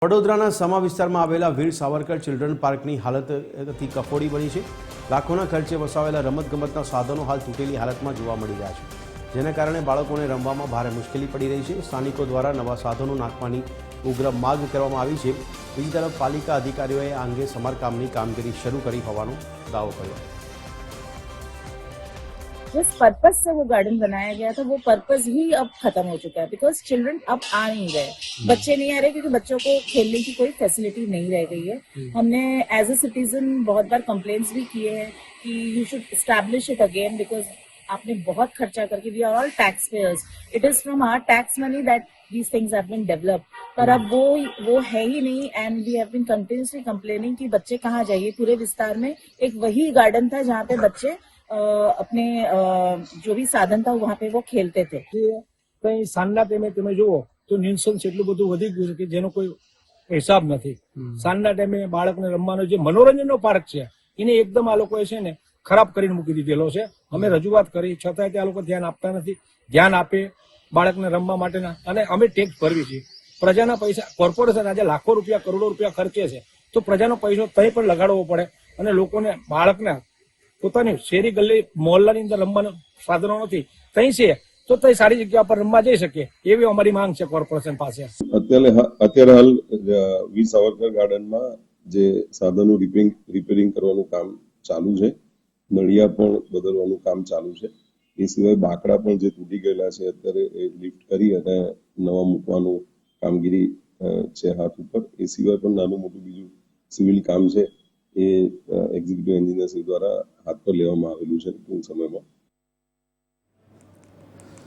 વડોદરાના સમા વિસ્તારમાં આવેલા વીર સાવરકર ચિલ્ડ્રન પાર્કની હાલત અતિ કફોડી બની છે। લાખોના ખર્ચે વસાવેલા રમતગમતના સાધનો હાલ તૂટેલી હાલતમાં જોવા મળી રહ્યા છે, જેના કારણે બાળકોને રમવામાં ભારે મુશ્કેલી પડી રહી છે। સ્થાનિકો દ્વારા નવા સાધનો નાખવાની ઉગ્ર માંગ કરવામાં આવી છે। બીજી તરફ પાલિકા અધિકારીઓએ આ અંગે સમારકામની કામગીરી શરૂ કરી હોવાનો દાવો કર્યો। जिस पर्पज से वो गार्डन बनाया गया था वो पर्पज ही अब खत्म हो चुका है, बिकॉज चिल्ड्रन अब आ नहीं रहे, बच्चे नहीं आ रहे क्योंकि बच्चों को खेलने की कोई फैसिलिटी नहीं रह गई है। हमने एज ए सिटीजन बहुत बार कंप्लेंट्स भी किए हैं कि you should establish it again, because आपने बहुत खर्चा करके, we are all tax payers, it is from our tax money that these things have been developed, पर अब वो है ही नहीं। And we have been continuously complaining कि बच्चे कहाँ जाइए। पूरे विस्तार में एक वही गार्डन था जहाँ पे बच्चे अपने जो भी साधन था वहाँ पे वो खेलते थे। कहीं सांजના ટાઈમે તમે જુઓ તો ન્યુસન્સ એટલું બધું વધી ગયું છે કે જેનો કોઈ હિસાબ નથી। સાંજના ટાઈમે બાળકને રમવાનો જે મનોરંજનનો પાર્ક છે એને એકદમ આ લોકોએ છે ને ખરાબ કરીને મૂકી દીધેલો છે। અમે રજૂઆત કરી છતાંય તે આ લોકો ધ્યાન આપતા નથી। ધ્યાન આપે બાળકને રમવા માટેના, અને અમે ટેક્સ ભરવી છીએ। પ્રજાના પૈસા કોર્પોરેશન આજે લાખો રૂપિયા કરોડો રૂપિયા ખર્ચે છે, તો પ્રજાનો પૈસો તઈ પણ લગાડવો પડે અને લોકોને બાળકને પોતાની શેરી ગલ્લી મોહલ્લાની અંદર રમવાના સાધનો નથી, તઈ છે તો તઈ સારી જગ્યા પર રમવા જઈ શકે એવી અમારી માંગ છે કોર્પોરેશન પાસે। અત્યારે હાલ વીર સાવરકર ગાર્ડનમાં જે સાધનો રિપેરિંગ કરવાનું કામ ચાલુ છે, નળિયા પણ બદલવાનું કામ ચાલુ છે। એ સિવાય બાકડા પણ જે તૂટી ગયેલા છે અત્યારે એ લિફ્ટ કરી અને નવા મૂકવાનું કામગીરી છે હાથ ઉપર। એ સિવાય પણ નાનું મોટું બીજું સિવિલ કામ છે એ એક્ઝિક્યુટિવ એન્જિનિયરશ્રી દ્વારા હાથ પર લેવામાં આવેલું છે ટૂંક સમયમાં।